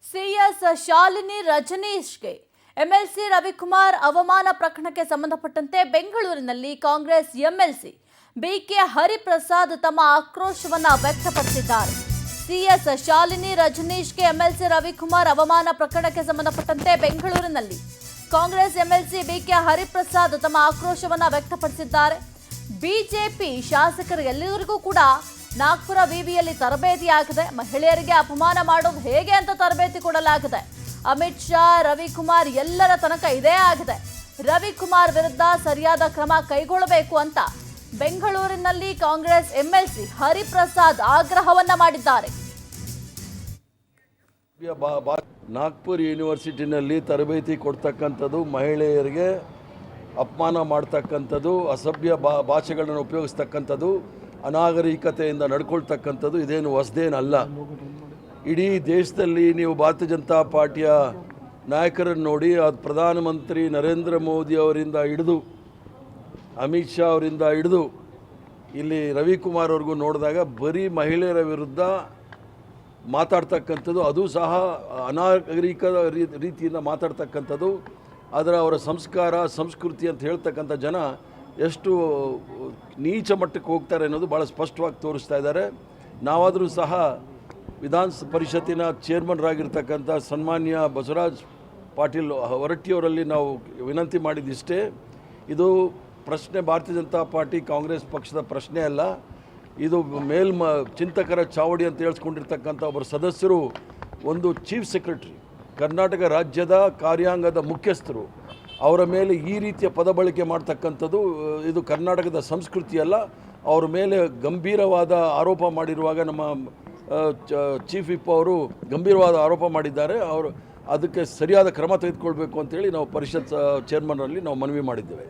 CS Shalini ರಜನೀಶ್ಗೆ MLC Ravikumar ಅವಮಾನ ಪ್ರಕರಣಕ್ಕೆ ಸಂಬಂಧಪಟ್ಟಂತೆ ಬೆಂಗಳೂರಿನಲ್ಲಿ ಕಾಂಗ್ರೆಸ್ ಎಂಎಲ್ಸಿ ಬಿಕೆ ಹರಿಪ್ರಸಾದ್ ತಮ್ಮ ಆಕ್ರೋಶವನ್ನ ವ್ಯಕ್ತಪಡಿಸಿದ್ದಾರೆ. ಸಿಎಸ್ ಶಾಲಿನಿ ರಜನೀಶ್ಗೆ ಎಂಎಲ್ಸಿ ರವಿಕುಮಾರ್ ಅವಮಾನ ಪ್ರಕರಣಕ್ಕೆ ಸಂಬಂಧಪಟ್ಟಂತೆ ಬೆಂಗಳೂರಿನಲ್ಲಿ ಕಾಂಗ್ರೆಸ್ ಎಂಎಲ್ಸಿ ಬಿಕೆ ಹರಿಪ್ರಸಾದ್ ತಮ್ಮ ಆಕ್ರೋಶವನ್ನ ವ್ಯಕ್ತಪಡಿಸಿದ್ದಾರೆ. ಬಿಜೆಪಿ ಶಾಸಕರು ಎಲ್ಲರಿಗೂ ಕೂಡ ನಾಗ್ಪುರ ವಿವಿಯಲ್ಲಿ ತರಬೇತಿ ಆಗಿದೆ. ಮಹಿಳೆಯರಿಗೆ ಅಪಮಾನ ಮಾಡೋದು ಹೇಗೆ ಅಂತ ತರಬೇತಿ ಕೊಡಲಾಗಿದೆ. ಅಮಿತ್ ಶಾ, ರವಿಕುಮಾರ್ ಎಲ್ಲರ ತನಕ ಇದೇ ಆಗಿದೆ. ರವಿಕುಮಾರ್ ವಿರುದ್ಧ ಸರಿಯಾದ ಕ್ರಮ ಕೈಗೊಳ್ಳಬೇಕು ಅಂತ ಬೆಂಗಳೂರಿನಲ್ಲಿ ಕಾಂಗ್ರೆಸ್ ಎಂಎಲ್ಸಿ ಹರಿಪ್ರಸಾದ್ ಆಗ್ರಹವನ್ನ ಮಾಡಿದ್ದಾರೆ. ನಾಗ್ಪುರ್ ಯೂನಿವರ್ಸಿಟಿನಲ್ಲಿ ತರಬೇತಿ ಕೊಡ್ತಕ್ಕಂಥದ್ದು, ಮಹಿಳೆಯರಿಗೆ ಅಪಮಾನ ಮಾಡ್ತಕ್ಕಂಥದ್ದು, ಅಸಭ್ಯ ಭಾಷೆಗಳನ್ನು ಉಪಯೋಗಿಸ್ತಕ್ಕಂಥದ್ದು, ಅನಾಗರಿಕತೆಯಿಂದ ನಡ್ಕೊಳ್ತಕ್ಕಂಥದ್ದು ಇದೇನು ಹೊಸದೇನಲ್ಲ. ಇಡೀ ದೇಶದಲ್ಲಿ ನೀವು ಭಾರತೀಯ ಜನತಾ ಪಾರ್ಟಿಯ ನಾಯಕರನ್ನು ನೋಡಿ, ಅದು ಪ್ರಧಾನಮಂತ್ರಿ ನರೇಂದ್ರ ಮೋದಿ ಅವರಿಂದ ಹಿಡಿದು ಅಮಿತ್ ಶಾ ಅವರಿಂದ ಹಿಡಿದು ಇಲ್ಲಿ ರವಿಕುಮಾರ್ ಅವ್ರಿಗೂ ನೋಡಿದಾಗ ಬರೀ ಮಹಿಳೆಯರ ವಿರುದ್ಧ ಮಾತಾಡ್ತಕ್ಕಂಥದ್ದು, ಅದು ಸಹ ಅನಾಗರಿಕ ರೀತಿಯಿಂದ ಮಾತಾಡ್ತಕ್ಕಂಥದ್ದು, ಅವರ ಸಂಸ್ಕಾರ ಸಂಸ್ಕೃತಿ ಅಂತ ಹೇಳ್ತಕ್ಕಂಥ ಜನ ಎಷ್ಟು ನೀಚ ಮಟ್ಟಕ್ಕೆ ಹೋಗ್ತಾರೆ ಅನ್ನೋದು ಭಾಳ ಸ್ಪಷ್ಟವಾಗಿ ತೋರಿಸ್ತಾ ಇದ್ದಾರೆ. ನಾವಾದರೂ ಸಹ ವಿಧಾನ ಪರಿಷತ್ತಿನ ಚೇರ್ಮನ್ರಾಗಿರ್ತಕ್ಕಂಥ ಸನ್ಮಾನ್ಯ ಬಸವರಾಜ್ ಪಾಟೀಲ್ ಹೊರಟ್ಟಿಯವರಲ್ಲಿ ನಾವು ವಿನಂತಿ ಮಾಡಿದಿಷ್ಟೇ, ಇದು ಪ್ರಶ್ನೆ ಭಾರತೀಯ ಜನತಾ ಪಾರ್ಟಿ ಕಾಂಗ್ರೆಸ್ ಪಕ್ಷದ ಪ್ರಶ್ನೆ ಅಲ್ಲ. ಇದು ಚಿಂತಕರ ಚಾವಡಿ ಅಂತ ಹೇಳಿಸ್ಕೊಂಡಿರ್ತಕ್ಕಂಥ ಒಬ್ಬರು ಸದಸ್ಯರು, ಒಂದು ಚೀಫ್ ಸೆಕ್ರೆಟರಿ, ಕರ್ನಾಟಕ ರಾಜ್ಯದ ಕಾರ್ಯಾಂಗದ ಮುಖ್ಯಸ್ಥರು, ಅವರ ಮೇಲೆ ಈ ರೀತಿಯ ಪದ ಬಳಕೆ ಮಾಡ್ತಕ್ಕಂಥದ್ದು ಇದು ಕರ್ನಾಟಕದ ಸಂಸ್ಕೃತಿಯಲ್ಲ. ಅವರ ಮೇಲೆ ಗಂಭೀರವಾದ ಆರೋಪ ಮಾಡಿರುವಾಗ ನಮ್ಮ ಚೀಫ್ ವಿಪ್ ಅವರು ಗಂಭೀರವಾದ ಆರೋಪ ಮಾಡಿದ್ದಾರೆ. ಅವರು ಅದಕ್ಕೆ ಸರಿಯಾದ ಕ್ರಮ ತೆಗೆದುಕೊಳ್ಬೇಕು ಅಂತೇಳಿ ನಾವು ಪರಿಷತ್ ಚೇರ್ಮನ್ನಲ್ಲಿ ನಾವು ಮನವಿ ಮಾಡಿದ್ದೇವೆ.